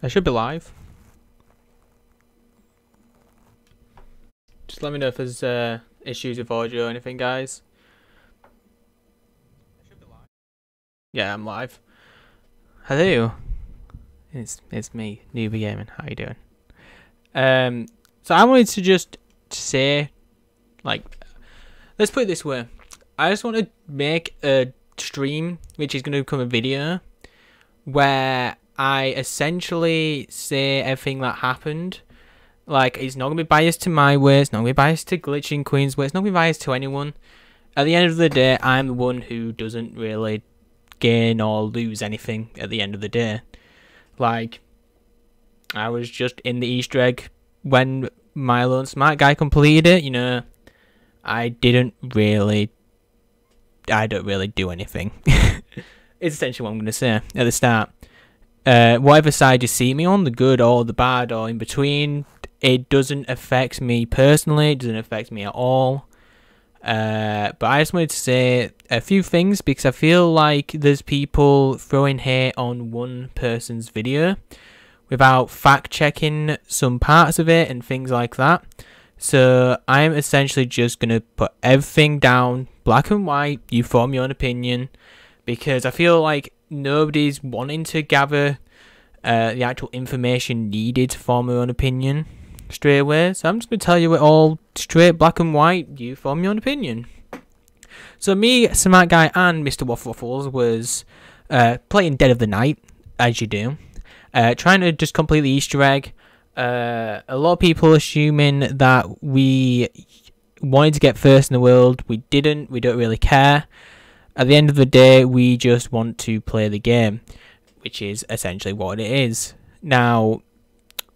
I should be live. Just let me know if there's issues with audio or anything, guys. Yeah, I'm live. Hello. It's me, NoobeyGaming. How you doing? So I wanted to just say, like, let's put it this way. I just want to make a stream, which is going to become a video, where I essentially say everything that happened. Like, it's not going to be biased to my way, it's not going to be biased to Glitching Queen's way, it's not going to be biased to anyone. At the end of the day, I'm the one who doesn't really gain or lose anything at the end of the day. Like, I was just in the Easter egg when Milo and SmartGuy completed it, you know. I don't really do anything. It's essentially what I'm going to say at the start. Whatever side you see me on, the good or the bad or in between, it doesn't affect me personally, it doesn't affect me at all. But I just wanted to say a few things because I feel like there's people throwing hate on one person's video without fact checking some parts of it and things like that. So I'm essentially just going to put everything down, black and white, you form your own opinion, because I feel like nobody's wanting to gather the actual information needed to form their own opinion straight away. So I'm just going to tell you it all straight, black and white, you form your own opinion. So me, SmartGuy and MrRoflWaffles was playing Dead of the Night, as you do, trying to just complete the Easter egg. A lot of people assuming that we wanted to get first in the world. We didn't. We don't really care. At the end of the day, we just want to play the game, which is essentially what it is. Now,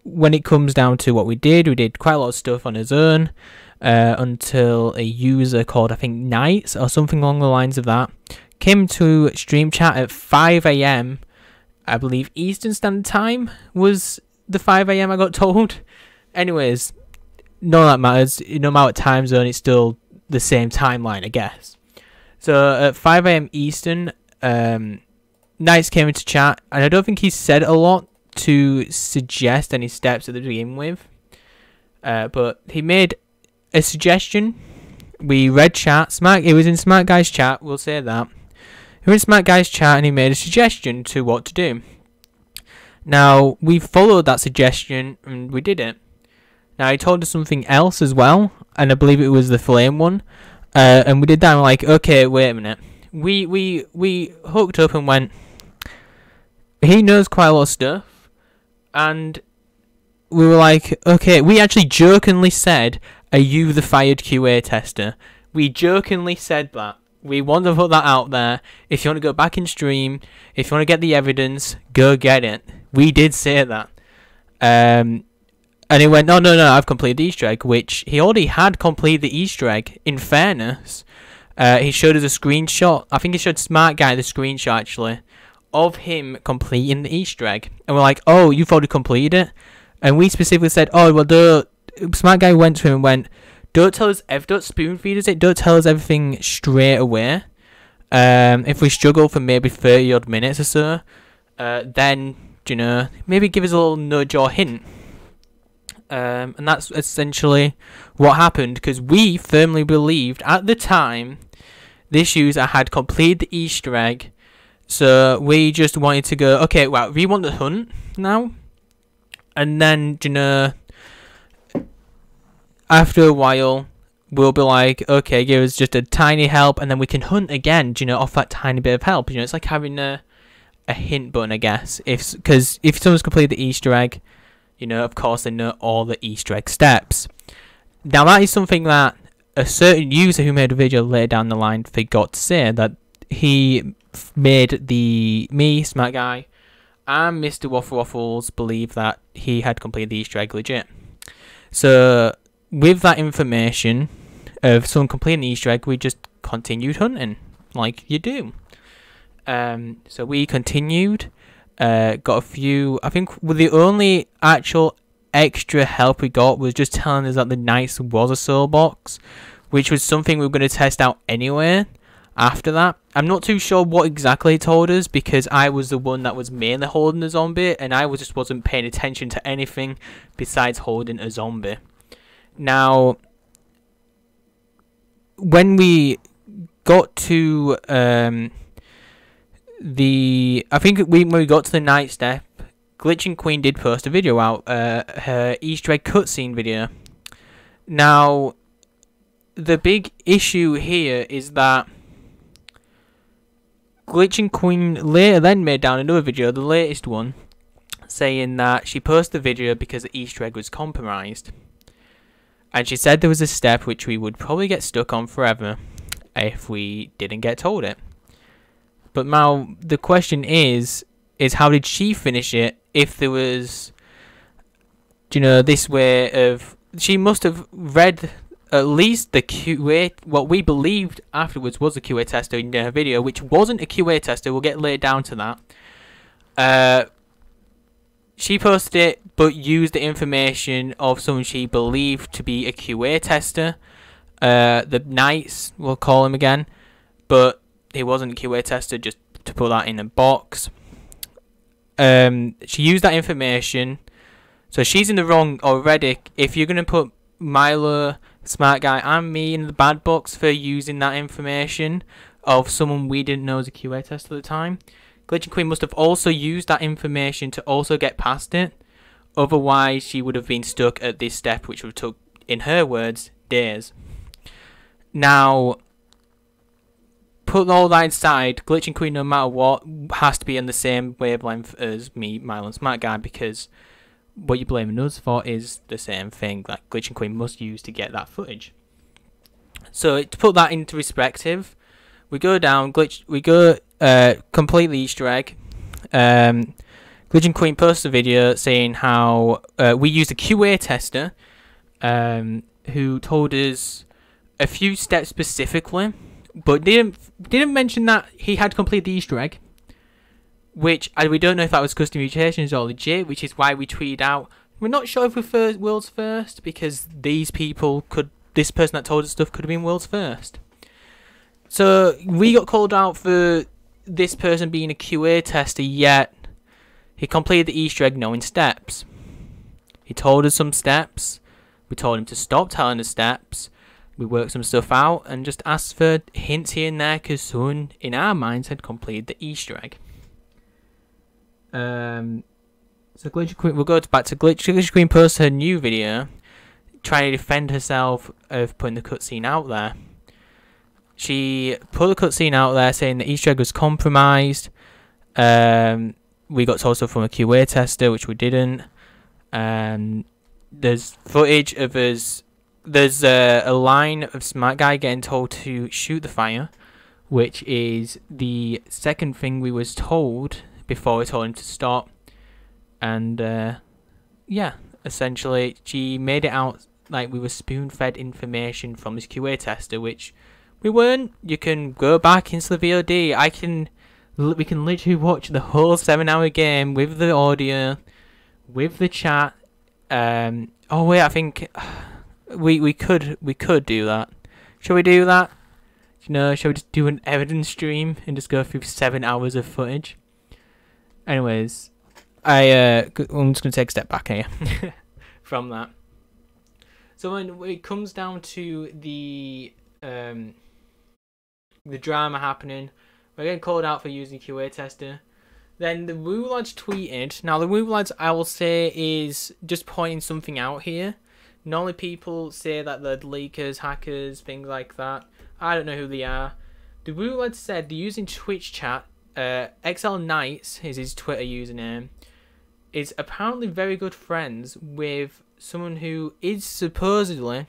when it comes down to what we did quite a lot of stuff on his own until a user called, I think, Knights or something along the lines of that came to stream chat at 5 AM. I believe Eastern Standard Time was the 5 AM I got told. Anyways, none of that matters. No matter what time zone, it's still the same timeline, I guess. So at 5 AM Eastern, Knights came into chat, and I don't think he said a lot to suggest any steps to begin with. But he made a suggestion. We read chat. It was in SmartGuy's chat, we'll say that. He was in SmartGuy's chat and he made a suggestion to what to do. Now, we followed that suggestion and we did it. Now, he told us something else as well, and I believe it was the flame one. And we did that and we're like, okay, wait a minute. We hooked up and went, he knows quite a lot of stuff. And we were like, okay, we actually jokingly said, are you the fired QA tester? We jokingly said that. We want to put that out there. If you want to go back in stream, if you want to get the evidence, go get it. We did say that. And he went, no, I've completed the Easter egg, which he already had completed the Easter egg, in fairness. He showed us a screenshot. I think he showed SmartGuy the screenshot, actually, of him completing the Easter egg. And we're like, oh, you've already completed it? And we specifically said, oh, well, SmartGuy went to him and went, don't spoon feed us it, don't tell us everything straight away. If we struggle for maybe 30 odd minutes or so, then, you know, maybe give us a little nudge or hint. And that's essentially what happened, because we firmly believed at the time this user had completed the Easter egg. So we just wanted to go, okay, well, we want the hunt now. And then, you know, after a while, we'll be like, okay, give us just a tiny help, and then we can hunt again, you know, off that tiny bit of help. You know, it's like having a hint button, I guess. Because if someone's completed the Easter egg, you know, of course, they know all the Easter egg steps. Now, that is something that a certain user who made a video later down the line forgot to say, that he made me, SmartGuy, and MrRoflWaffles believe that he had completed the Easter egg legit. So, with that information of someone completing the Easter egg, we just continued hunting, like you do. So we continued, got a few, I think the only actual extra help we got was just telling us that the Knights was a soul box, which was something we were going to test out anyway. after that. I'm not too sure what exactly he told us, because I was the one that was mainly holding the zombie, and I just wasn't paying attention to anything besides holding a zombie. Now, when we got to when we got to the night step, Glitching Queen did post a video out, her Easter egg cutscene video. Now, the big issue here is that Glitching Queen later then made down another video, the latest one, saying that she posted the video because the Easter egg was compromised. And she said there was a step which we would probably get stuck on forever if we didn't get told it. But now the question is how did she finish it if there was, this way of... She must have read at least the QA, what we believed afterwards was a QA tester in her video, which wasn't a QA tester. We'll get later down to that. She posted it, but used the information of someone she believed to be a QA tester. The Knights, we'll call him again, but he wasn't a QA tester, just to put that in a box. She used that information, so she's in the wrong already. If you're going to put Milo, SmartGuy and me in the bad box for using that information of someone we didn't know as a QA tester at the time, Glitching Queen must have also used that information to also get past it. Otherwise, she would have been stuck at this step, which would have took, in her words, days. Now, put all that aside, Glitching Queen, no matter what, has to be on the same wavelength as me, Milo, and SmartGuy, because what you're blaming us for is the same thing that Glitching Queen must use to get that footage. So, to put that into perspective, we go down, completely Easter egg. Glitching Queen posts a video saying how we used a QA tester who told us a few steps specifically, but didn't mention that he had completed the Easter egg, which we don't know if that was custom mutations or legit, which is why we tweeted out, we're not sure if we're world's first, because this person that told us stuff could have been world's first. So we got called out for this person being a QA tester, yet he completed the Easter egg knowing steps. He told us some steps, we told him to stop telling us steps, we worked some stuff out and just asked for hints here and there because someone in our minds had completed the Easter egg. So Glitching Queen, we'll go back to Glitching Queen posted her new video trying to defend herself of putting the cutscene out there. She put the cutscene out there saying the Easter egg was compromised. We got told stuff from a QA tester, which we didn't. There's footage of us. There's a line of SmartGuy getting told to shoot the fire, which is the second thing we was told before we told him to stop. And yeah, essentially she made it out like we were spoon-fed information from this QA tester, which we weren't. You can go back into the VOD. We can literally watch the whole 7-hour game with the audio, with the chat. Oh wait, I think we could do that. Shall we do that? Shall we just do an evidence stream and just go through 7 hours of footage? Anyways, I'm just gonna take a step back here from that. So when it comes down to the drama happening, we're getting called out for using QA tester. Then the Woo Lads tweeted. Now the Woo Lads, I will say, is just pointing something out here. Normally people say that they're leakers, hackers, things like that. I don't know who they are. The Woo Lads said they're using Twitch chat. XL Knights is his Twitter username. Is apparently very good friends with someone who is supposedly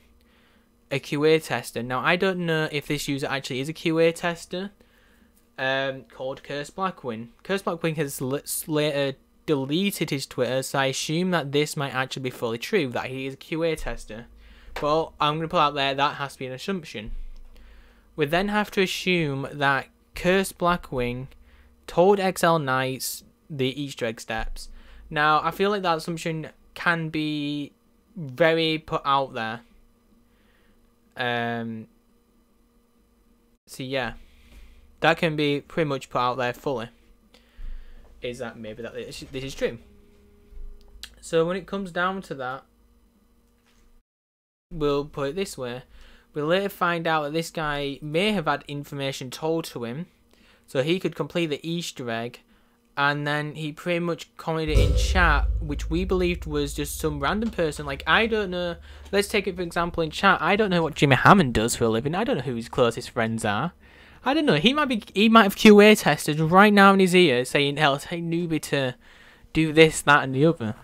a QA tester. Now I don't know if this user actually is a QA tester. Called Curse Blackwing. Curse Blackwing has later deleted his Twitter, so I assume that this might actually be fully true, that he is a QA tester. But I'm going to put out there that has to be an assumption. We then have to assume that Curse Blackwing told XL Knights the Easter egg steps. Now I feel like that assumption can be very put out there. So yeah. that can be pretty much put out there fully. Is that maybe that this is true? So when it comes down to that, we'll put it this way. We'll later find out that this guy may have had information told to him, so he could complete the Easter egg, and then he pretty much commented in chat, which we believed was just some random person. Like, I don't know. Let's take it for example in chat. I don't know what Jimmy Hammond does for a living. I don't know who his closest friends are. I don't know. He might have QA tested right now in his ear saying, "Hell, hey newbie to do this, that, and the other."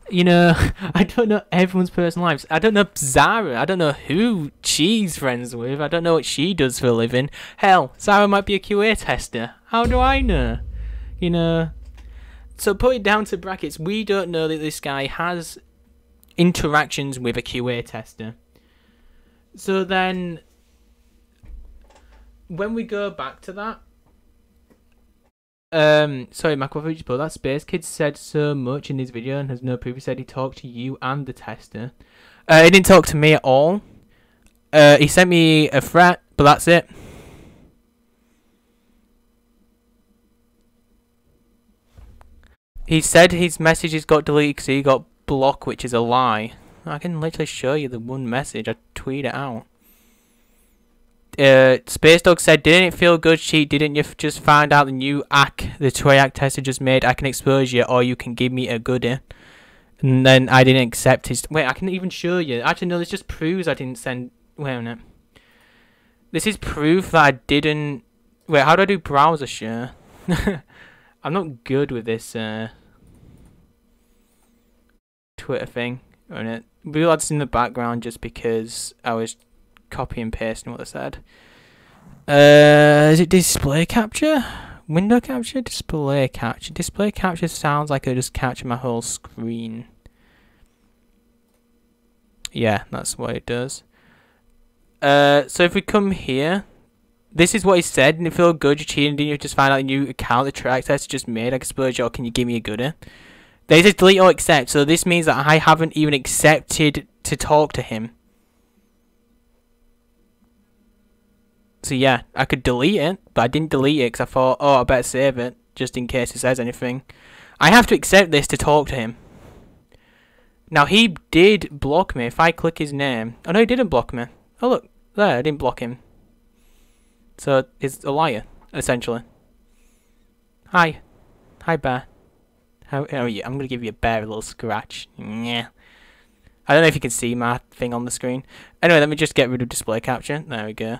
You know, I don't know everyone's personal lives. I don't know Zara. I don't know who she's friends with. I don't know what she does for a living. Hell, Zara might be a QA tester. How do I know? You know. So put it down to brackets. We don't know that this guy has interactions with a QA tester. So then, when we go back to that, sorry, Macrophage, but that Space Kid said so much in his video and has no proof. He said he talked to you and the tester. He didn't talk to me at all. He sent me a threat, but that's it. He said his messages got deleted because he got blocked, which is a lie. I can literally show you the one message. I tweet it out. Space Dog said, "Didn't it feel good, Cheat? Didn't you just find out the new hack the Treyarch tester just made? I can expose you, or you can give me a goodie." And then I didn't accept his. Wait, I can even show you. Actually, no, this just proves I didn't send. Wait a minute. This is proof that I didn't. Wait, how do I do browser share? I'm not good with this Twitter thing. We'll add this in the background just because I was copy and pasting what they said. Is it display capture? Window capture? Display capture. Display capture sounds like I just capture my whole screen. Yeah, that's what it does. So if we come here, this is what he said, and it felt good, you cheated, didn't you just find out a new account the track test just made? I can suppose you, or can you give me a goodie? They just delete or accept, so this means that I haven't even accepted to talk to him. So yeah, I could delete it, but I didn't delete it because I thought, oh, I better save it, just in case it says anything. I have to accept this to talk to him. Now, he did block me. If I click his name... Oh, no, he didn't block me. Oh, look. There, I didn't block him. So, he's a liar, essentially. Hi. Hi, bear. How are you? I'm going to give you a bear a little scratch. Yeah. I don't know if you can see my thing on the screen. Anyway, let me just get rid of display capture. There we go.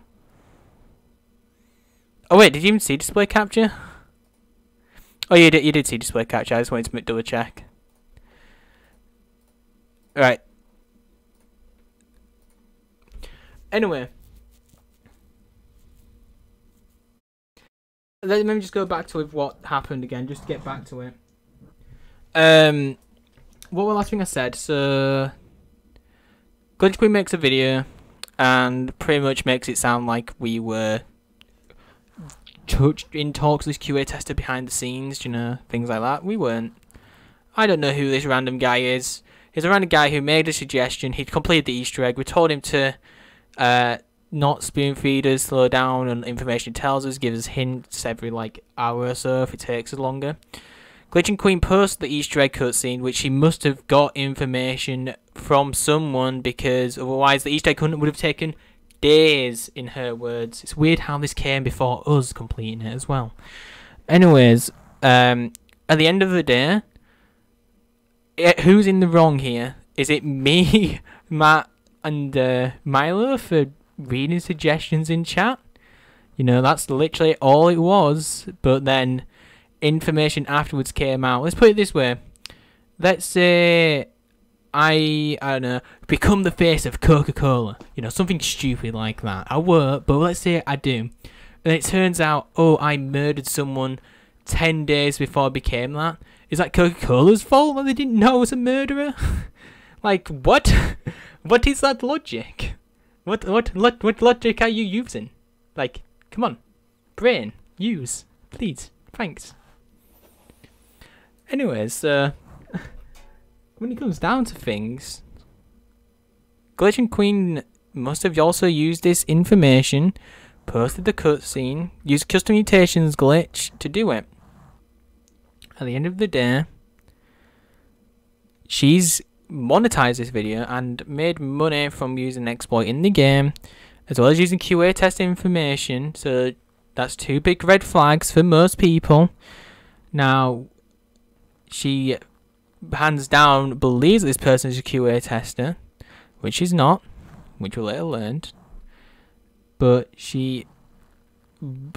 Oh wait, did you even see display capture? Oh, you did see display capture. I just wanted to double check. Right. Anyway, let me just go back to what happened again, just to get back to it. What was the last thing I said? So, Glitch Queen makes a video and pretty much makes it sound like we were in talks with this QA tester behind the scenes, you know, things like that. We weren't. I don't know who this random guy is. He's a random guy who made a suggestion. He'd completed the Easter egg. We told him to not spoon feed us, slow down on information he tells us, give us hints every like hour or so if it takes us longer. Glitch Queen posted the Easter egg cutscene, which he must have got information from someone, because otherwise the Easter egg hunt would have taken days, in her words. It's weird how this came before us completing it as well. Anyways, at the end of the day, who's in the wrong here? Is it me, Matt, and Milo for reading suggestions in chat? You know, that's literally all it was. But then information afterwards came out. Let's put it this way. Let's say I don't know, become the face of Coca-Cola. You know, something stupid like that. I won't, but let's say I do. And it turns out, oh, I murdered someone 10 days before I became that. Is that Coca-Cola's fault that they didn't know I was a murderer? Like, what? What is that logic? What logic are you using? Like, come on. Brain, use. Please. Thanks. Anyways, when it comes down to things, Glitch Queen must have also used this information posted the cutscene, used custom mutations glitch to do it. At the end of the day, she's monetized this video and made money from using an exploit in the game, as well as using QA test information. So that's 2 big red flags for most people. Now, she hands down believes this person is a QA tester, which she's not, which we later learned. But she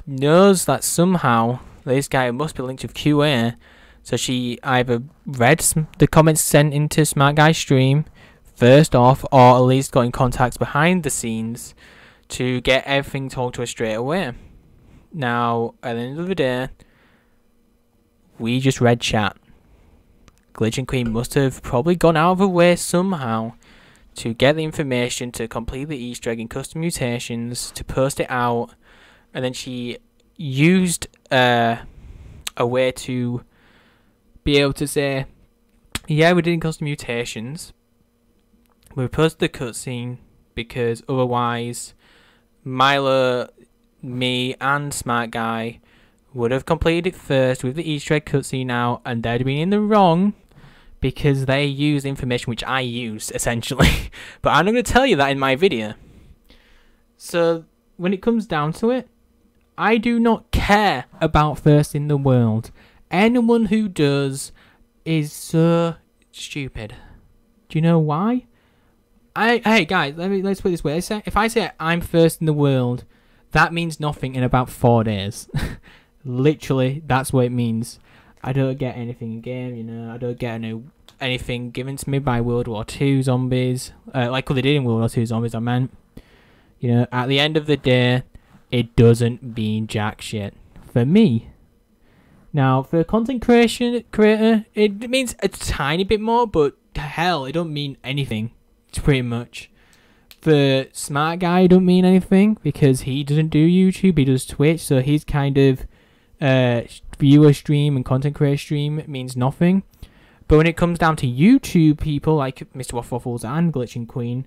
knows that somehow this guy must be linked with QA. So she either read the comments sent into SmartGuy's stream first off, or at least got in contact behind the scenes to get everything told to her straight away. Now, at the end of the day, we just read chat. Glitching Queen must have probably gone out of her way somehow to get the information to complete the Easter egg in custom mutations, to post it out, and then she used a way to be able to say, yeah, we did in custom mutations, we posted the cutscene because otherwise Milo, me, and SmartGuy would have completed it first with the Easter egg cutscene out, and they'd have been in the wrong because they use information which I use, essentially. But I'm not going to tell you that in my video. So, when it comes down to it, I do not care about first in the world. Anyone who does is so stupid. Do you know why? Hey guys, let's put it this way. If I say I'm first in the world, that means nothing in about 4 days. Literally, that's what it means. I don't get anything in game, you know. I don't get anything given to me by World War II zombies. Like what they did in World War II zombies, I meant. You know, at the end of the day, it doesn't mean jack shit. For me. Now, for a content creator, it means a tiny bit more, but hell, it don't mean anything. It's pretty much. For SmartGuy, it don't mean anything, because he doesn't do YouTube, he does Twitch, so he's kind of viewer stream and content creator stream means nothing. But when it comes down to YouTube people like MrRoflWaffles and Glitching Queen,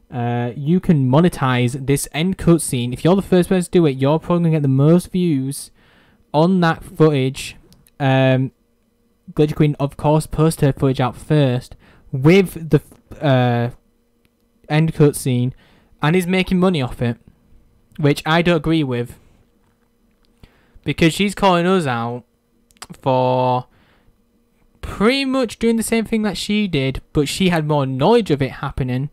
you can monetize this end cutscene. If you're the first person to do it, you're probably going to get the most views on that footage. Glitching Queen, of course, posted her footage out first with the end cutscene and is making money off it, which I don't agree with, because she's calling us out for pretty much doing the same thing that she did, but she had more knowledge of it happening,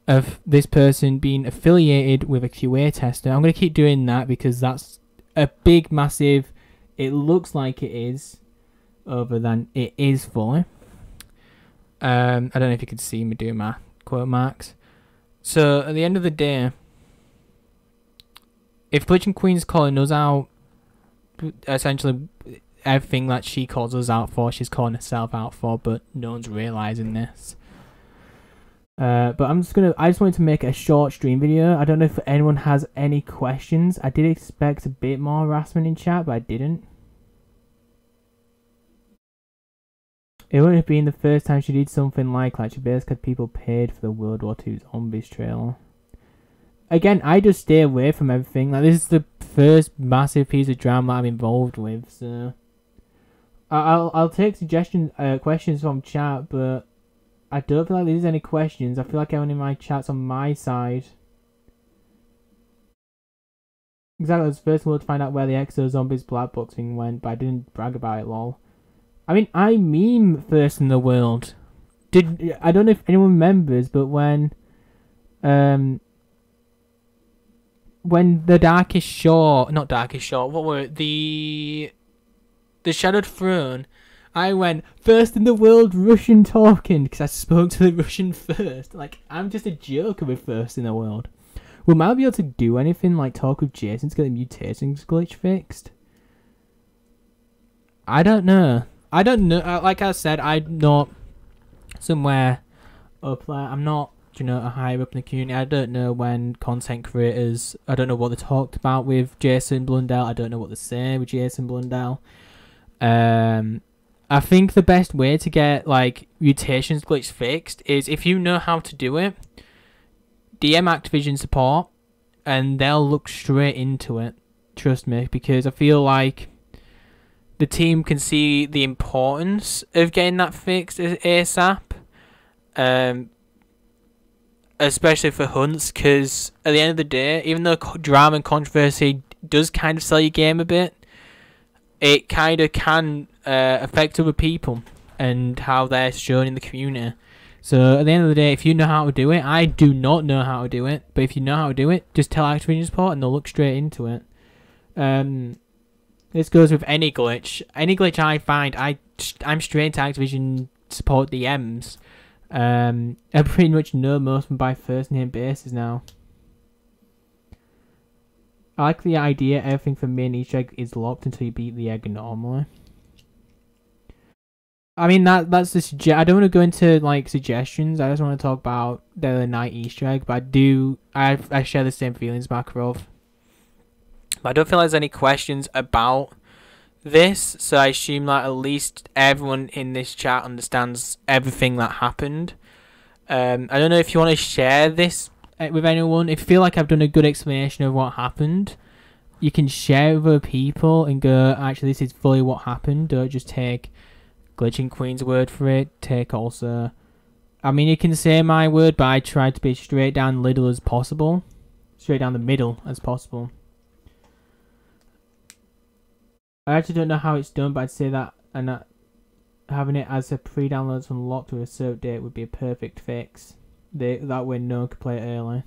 of this person being affiliated with a QA tester. I'm going to keep doing that because that's a big, massive, it looks like it is, other than it is fully. I don't know if you can see me doing my quote marks. So, at the end of the day, if Glitching Queen's calling us out, essentially everything that she calls us out for, she's calling herself out for, but no one's realising this. But I just wanted to make a short stream video. I don't know if anyone has any questions. I did expect a bit more harassment in chat, but I didn't. It wouldn't have been the first time she did something like she basically had people paid for the World War II Zombies trailer. Again, I just stay away from everything. Like, this is the first massive piece of drama I'm involved with, so I'll take suggestions, questions from chat, but I don't feel like there's any questions. I feel like everyone in my chat's on my side. Exactly, I was the first one to find out where the Exo Zombies black box thing went, but I didn't brag about it, lol. I mean, I meme first in the world. I don't know if anyone remembers, but when the Darkest Shore, not Darkest Shore, what were it? The Shadowed Throne, I went first in the world Russian talking because I spoke to the Russian first. Like, I'm just a joker with first in the world. Will I be able to do anything like talk with Jason to get the mutations glitch fixed? I don't know. Like I said, I'm not somewhere up there. I'm not, a higher up in the community. I don't know when content creators, I don't know what they talked about with Jason Blundell. I don't know what they say with Jason Blundell. I think the best way to get mutations glitch fixed is if you know how to do it, DM Activision support and they'll look straight into it. Trust me, because I feel like the team can see the importance of getting that fixed ASAP. Especially for hunts, because at the end of the day, even though drama and controversy does kind of sell your game a bit, it kind of can affect other people and how they're shown in the community. So at the end of the day, if you know how to do it, I do not know how to do it, but if you know how to do it, just tell Activision support and they'll look straight into it. This goes with any glitch. Any glitch I find, I'm straight to Activision support DMs. I pretty much know most of them by first name basis now. I like the idea everything from main Easter egg is locked until you beat the egg normally. I mean that's the I don't want to go into like suggestions. I just want to talk about the night Easter egg. But I share the same feelings, Makarov. But I don't feel like there's any questions about this, so I assume that at least everyone in this chat understands everything that happened. I don't know if you want to share this with anyone. If you feel like I've done a good explanation of what happened, you can share it with other people and go, actually this is fully what happened. Don't just take Glitching Queen's word for it. Take also, I mean you can say my word, but I tried to be straight down the middle as possible. Straight down the middle as possible. I actually don't know how it's done, but I'd say that and having it as a pre-downloads unlocked with a certain date would be a perfect fix. That way no one could play it early.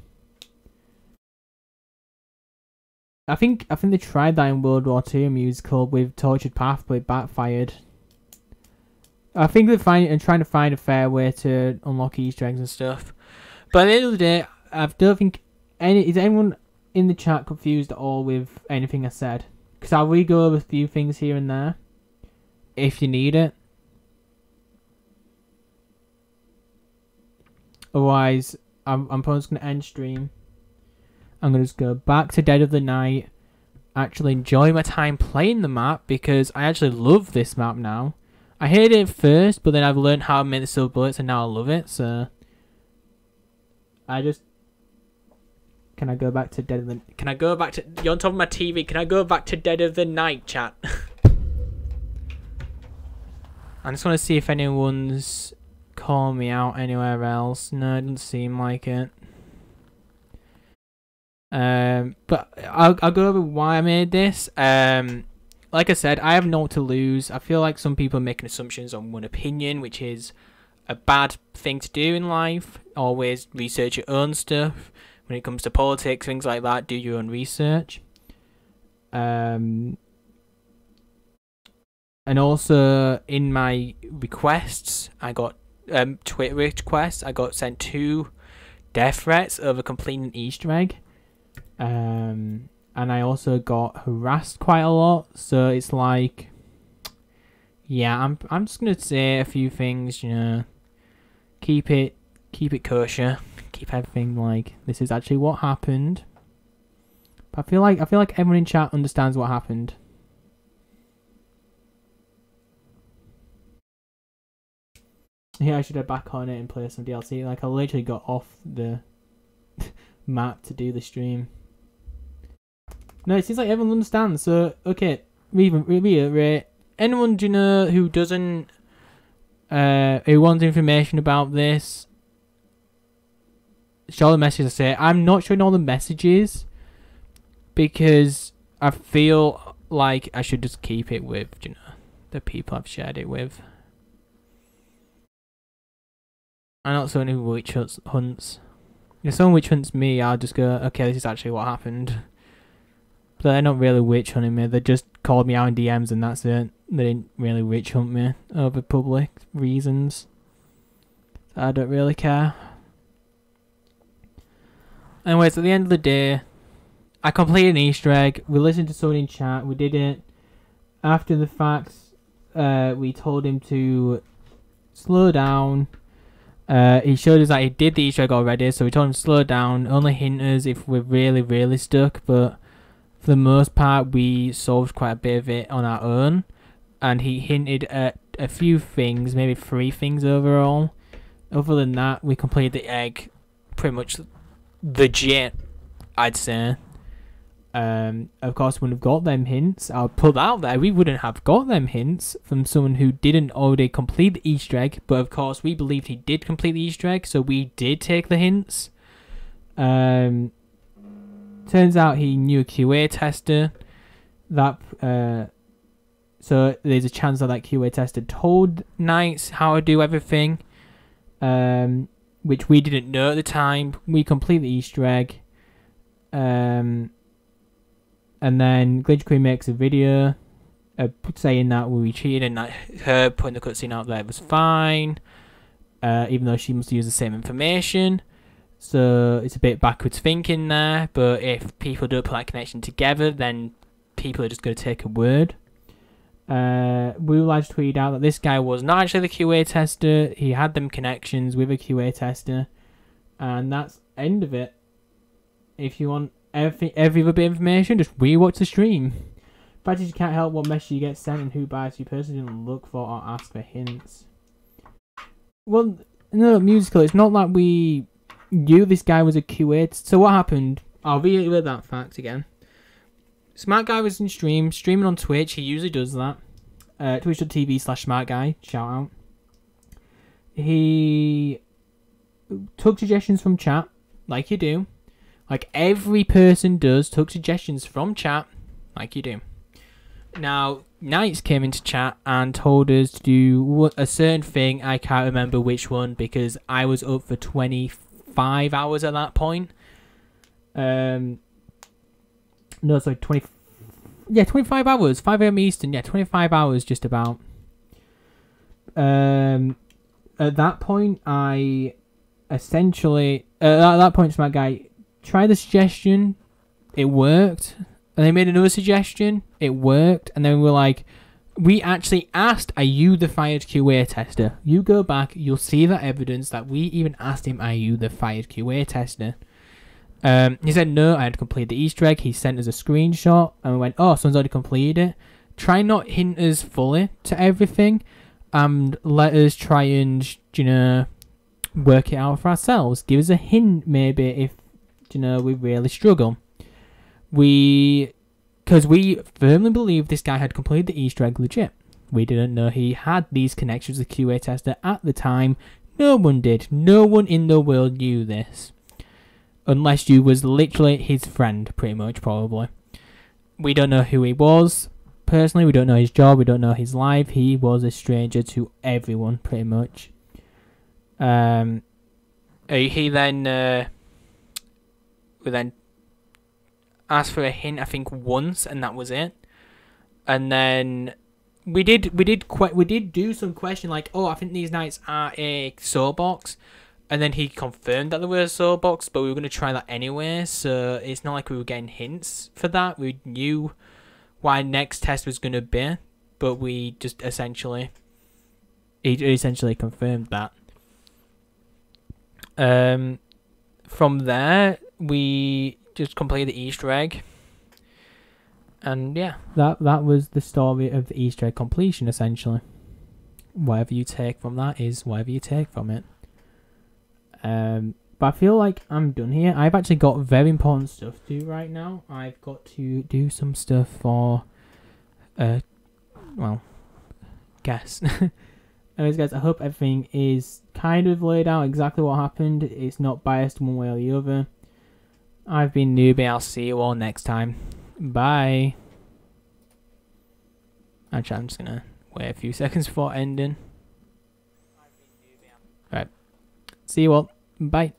I think they tried that in World War II musical with Tortured Path, but it backfired. I think they're trying to find a fair way to unlock Easter eggs and stuff. But at the end of the day, I don't think is anyone in the chat confused at all with anything I said? Because I'll re-go over a few things here and there, if you need it. Otherwise, I'm probably just going to end stream. I'm going to just go back to Dead of the Night, actually enjoy my time playing the map, because I actually love this map now. I hated it first, but then I've learned how to make the silver bullets, and now I love it, so... Can I go back to Dead of the... Can I go back to... You're on top of my TV. Can I go back to Dead of the Night, chat? I just want to see if anyone's calling me out anywhere else. No, it doesn't seem like it. But I'll go over why I made this. Like I said, I have naught to lose. I feel like some people are making assumptions on one opinion, which is a bad thing to do in life. Always research your own stuff. When it comes to politics, things like that, do your own research. And also, in my requests, I got Twitter requests. I got sent 2 death threats over completing an Easter egg. And I also got harassed quite a lot. So it's like, yeah, I'm just gonna say a few things. You know, keep it kosher. Keep everything like this is actually what happened. But I feel like everyone in chat understands what happened. Yeah, I should head back on it and play some DLC. Like I literally got off the map to do the stream. No, it seems like everyone understands. So okay, reiterate. Anyone do you know who doesn't who wants information about this? Show the message. I say I'm not showing all the messages because I feel like I should just keep it with, you know, the people I've shared it with. I'm not someone who witch hunts. If someone witch hunts me, I'll just go, okay, this is actually what happened. But they're not really witch hunting me. They just called me out in DMs and that's it. They didn't really witch hunt me over public reasons. So I don't really care. Anyways, at the end of the day, I completed an Easter egg. We listened to someone in chat. We did it. After the fact, we told him to slow down. He showed us that he did the Easter egg already, so we told him to slow down. Only hint us if we're really stuck, but for the most part, we solved quite a bit of it on our own. And he hinted at a few things, maybe 3 things overall. Other than that, we completed the egg pretty much legit. I'd say. Of course, we wouldn't have got them hints. I'll put that out there. We wouldn't have got them hints from someone who didn't already complete the Easter egg. But of course, we believed he did complete the Easter egg, so we did take the hints. Turns out he knew a QA tester. So there's a chance that QA tester told Knights how to do everything, which we didn't know at the time. We complete the Easter egg. And then Glitch Queen makes a video saying that we cheated and that her putting the cutscene out there was fine, even though she must use the same information. So it's a bit backwards thinking there, but if people don't put that connection together, then people are just going to take a word. We would like to tweet out that this guy was not actually the QA tester. He had them connections with a QA tester, and that's the end of it. If you want every other bit of information, just rewatch the stream. But you can't help what message you get sent and who buys you personally didn't look for or ask for hints. Well, no, musical. It's not like we knew this guy was a QA. So what happened? I'll reiterate that fact again. SmartGuy was in streaming on Twitch. He usually does that. Twitch.tv/SmartGuy. Shout out. He took suggestions from chat, like you do. Like every person does, took suggestions from chat, like you do. Now, Knights came into chat and told us to do a certain thing. I can't remember which one because I was up for 25 hours at that point. No, sorry, 25 hours. 5 AM Eastern, yeah, 25 hours just about. At that point, I essentially... at that point, SmartGuy tried the suggestion, it worked, and they made another suggestion, it worked, and then we were like, we actually asked, are you the fired QA tester? You go back, you'll see that evidence that we even asked him, are you the fired QA tester? He said no, I had completed the Easter egg. He sent us a screenshot, and we went, oh, someone's already completed it. Try not hint us fully to everything, and let us try and, you know, work it out for ourselves. Give us a hint, maybe, if, you know, we really struggle. Because we firmly believe this guy had completed the Easter egg legit. We didn't know he had these connections with the QA tester at the time. No one did. No one in the world knew this. Unless you was literally his friend, pretty much, probably. We don't know who he was. Personally, we don't know his job. We don't know his life. He was a stranger to everyone, pretty much. He then... we then asked for a hint, I think, once, and that was it. And then we did do some question like, oh, I think these Knights are a soul box, and then he confirmed that they were a soul box, but we were going to try that anyway. So it's not like we were getting hints for that. We knew why next test was going to be, but we just essentially confirmed that. From there, we just completed the Easter egg, and yeah, that was the story of the Easter egg completion. Essentially, whatever you take from that is whatever you take from it. But I feel like I'm done here. I've actually got very important stuff to do right now. I've got to do some stuff for, well, guess. Anyways, guys, I hope everything is kind of laid out exactly what happened. It's not biased one way or the other. I've been Noobey. I'll see you all next time. Bye. Actually, I'm just gonna wait a few seconds before ending. Right. See you all. Bye.